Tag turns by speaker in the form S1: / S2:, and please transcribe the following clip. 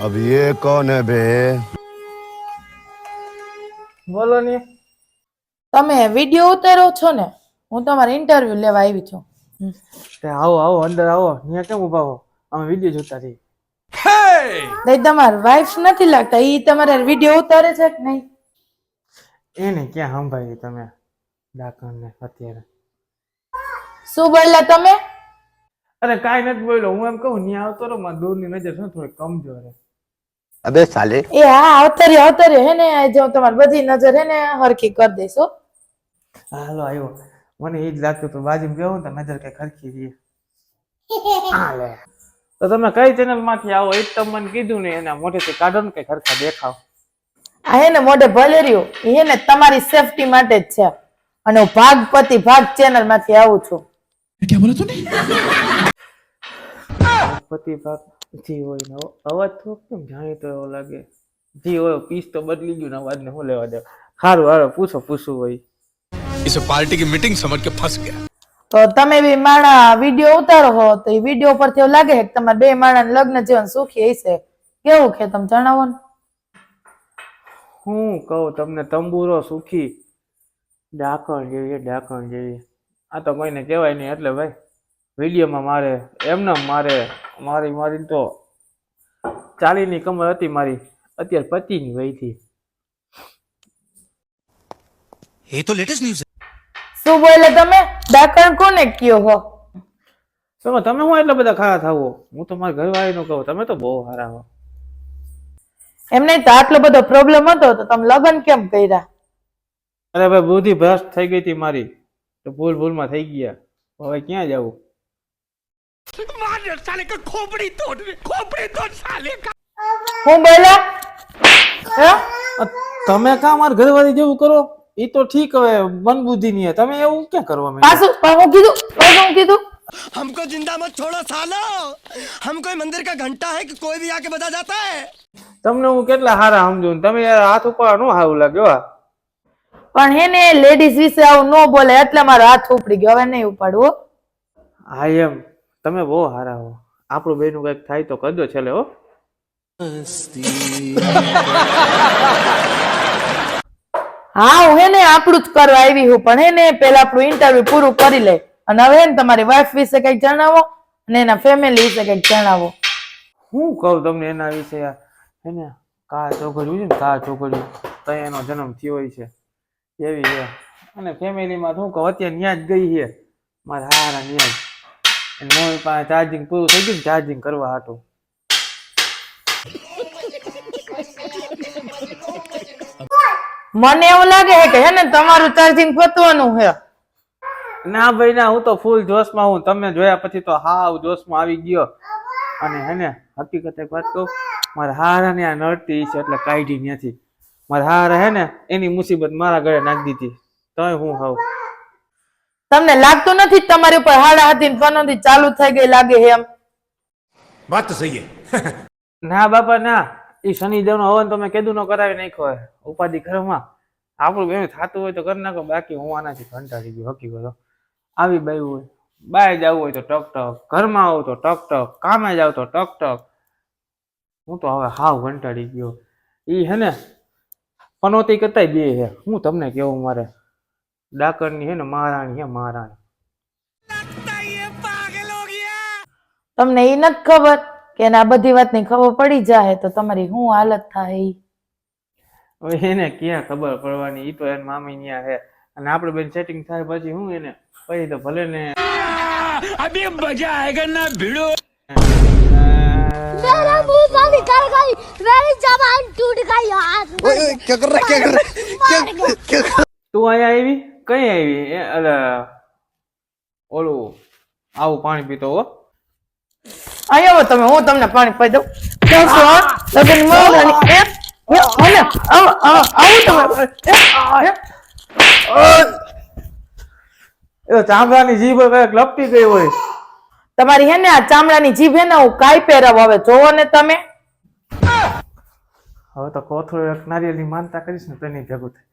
S1: अब ये कौन है बे?
S2: બોલો ને.
S3: તમે વિડિયો ઉતારો છો ને? હું તમારો ઇન્ટરવ્યુ લેવા આવી છું.
S2: તે આવો આવો અંદર આવો. અહીંયા કેમ ઉભા હો? અમે વિડીયો જોતા રહી.
S3: નહીં તમાર વાઇફ નથી લાગતા, ઈ તમારા વિડિયો ઉતારે છે કે નહીં?
S2: એને ક્યાં સંભાળી તમે ડાકણને અત્યારે?
S3: શું બોલ્યા તમે?
S2: અરે કાંઈ નથી બોલ્યો. હું એમ કહું ત્યાં આવતો રહો. મારી દૂરની નજર શું થોડી કમજોર છે.
S1: अबे साले
S3: એ હા, આવતરે હે ને, જો તમારી બધી નજર હે ને હરખી કરી દઈશો.
S2: હાલો આવ્યો. મને એ જ લાગતું હતું બાજુમાં બેહું ને તો નજર કઈ ખરખી રહી. હાલે તો તમે કઈ ચેનલ માંથી આવો એ જ તમે મને કીધું ને, એના મોઢેથી કાઢો ને કઈ ખરખા દેખાવ.
S3: આ હે ને મોઢે ભલે રહ્યું, એ હે ને તમારી સેફટી માટે જ છે. અને હું ભાગપતિ ભાગ ચેનલ માંથી આવું છું.
S4: क्या बोला तूने?
S2: પતિ ભાગ જી હોય ને અવાજ થોડોક કેમ જાણીતો એવો લાગે. જી હોય પીસ તો બદલી ગયું ને અવાજ ને હું લેવા દે. સારું હાલો પૂછું હોય.
S4: इसे पार्टी की मीटिंग समझ के फंस गया।
S3: તો તમે બી માણા વિડિયો ઉતારો હો તો એ વિડિયો પરથી એવું લાગે કે તમારા બે માણા લગ્ન જીવન સુખી હશે. કેવું કે તમે જણાવો ને.
S2: હું કહું તમને તંબુરો સુખી ડાકણ જેવી. આ તો કોઈને કહેવાય નહીં. એટલે ભાઈ વિડીયોમાં મારે એમને મારી તો 40ની કમર હતી મારી, અત્યારે 25ની વહી થી.
S4: ये तो लेटेस्ट न्यूज़ है।
S3: શું બોલે તમે? ડાકણ કોને કયો હો?
S2: તમે હું એટલા બધા ખારા થાવો? હું તો મારા ઘરવાળીનું કહું, તમે તો બહુ સારા હો.
S3: એમ નહીં તો આટલો બધો પ્રોબ્લેમ હતો તો તમે લગ્ન કેમ કર્યા?
S2: અરે ભાઈ બુદ્ધિ ભ્રષ્ટ થઈ ગઈ હતી મારી, તો ભૂલમાં થઈ ગયા. હવે ક્યાં જવું?
S3: હું બોલા? હે?
S2: તમે કાં મારા ઘરવાળી જેવું કરો? એ તો ઠીક, હવે મન બુદ્ધિ નહીં. તમે એવું ક્યાં કરવા માંડ્યા?
S3: પાછું હું કીધું?
S5: हमको जिंदा मत छोड़ो सालो, हम कोई मंदिर का घंटा है कि कोई भी आके बजा जाता है।
S2: તમને હું કેટલા સારા સમજુ ને તમે યાર હાથ ઉપર નો સારું લાગ્યો.
S3: પણ હે ને લેડીઝ વિશે આવું ન બોલે એટલે મારો હાથ ઉપડી ગયો. હવે નહીં ઉપાડવો.
S2: હા એમ તમે બહુ સારા હો. આપણું બેનું કઈક થાય તો કરજો છેલ્લે હો.
S3: હા હું હે ને આપણું જ કરવા આવી હું, પણ હે ને પેલા આપણું ઇન્ટરવ્યુ પૂરું કરી લે. અને હવે ને તમારી વાઇફ વિશે કઈક જણાવો અને એના ફેમિલી વિશે કઈક જણાવો.
S2: હું કહું તમને એના વિશે યાર. હે ને કા છોકરીઓ છે ને, કા છોકરીઓ તો એનો જન્મ થયો હોય છે એવી છે. અને ફેમિલીમાં શું કહું, અત્યારે ન્યા જ ગઈ છે મારા હારા ન્યા જ. મમ્મી પાસે ચાર્જિંગ પૂરું થઈ ગયું ને, ચાર્જિંગ કરવા હાટું.
S3: મને એવું લાગે છે કે હે ને તમારું ચાર્જિંગ પતવાનું છે.
S2: ના ભાઈ ના, હું તો ફૂલ જોશમાં હું. તમે જોયા પછી તો હાવ જોશમાં આવી ગયો. અને હે ને હકીકત એક વાત કહું, મારા હારા ને આ નડતી છે એટલે કાઢી નથી. મારા હારા હે ને એની મુસીબત મારા ગળે નાખી દીધી. તોય હું હાવ.
S3: તમને લાગતું નથી તમારી ઉપર હાડા હાથી પનોતી ચાલુ થઈ ગઈ લાગે છે એમ?
S4: बात तो सही है।
S2: ના બાપા ના, એ શનિદેવ નો હવન તો મેં કીધું નો કરાવી નાખ્યો હોય. ઉપાધિ ઘરમાં આપણું બેન થતું હોય તો કરી નાખો. બાકી હું આનાથી કંટાળી ગયો. હકીકત આવી બાઈ હોય, બહાર જવું હોય તો ટક ટક, ઘરમાં આવું તો ટક ટક, કામે જાવ તો ટક ટક. હું તો હવે હાવ કંટાળી ગયો. ઈ હે ને પનોતી કરતા બે હે. હું તમને કેવું, મારે ડાકરની હે ને મહારાણી હે, મહારાણી.
S3: તમને એ નથી ખબર કે એને આ બધી વાતની ખબર પડી જાય તો તમારી શું હાલત થાય?
S2: હવે એને ક્યાં ખબર પડવાની? ઈ તો એને મામી ન્યા હે. અને આપણે બેન સેટિંગ થાય પછી હું એને પછી તો ભલે ને
S4: अभी मजा आएगा ना भिड़ो।
S6: मेरा मुंह से निकल गई, मेरी जबान टूट गई यार।
S5: क्या कर रहा है?
S2: તું અહીંયા આવી? કઈ આવી? ઓલું આવું પાણી પીતો હો.
S3: અહીંયા આવો તમે, હું તમને પાણી પાઈ દઉં. લગન આવું તમે
S2: ચામડાની જીભ કઈક લપટી ગઈ હોય.
S3: તમારી હે ને આ ચામડાની જીભ હે ને હું કાઈ પહેરાવ. હવે જોવો ને તમે.
S2: હવે તો કોથળો એક નારિયેળની માનતા કરીશ ને તો નહીં ભેગું થાય.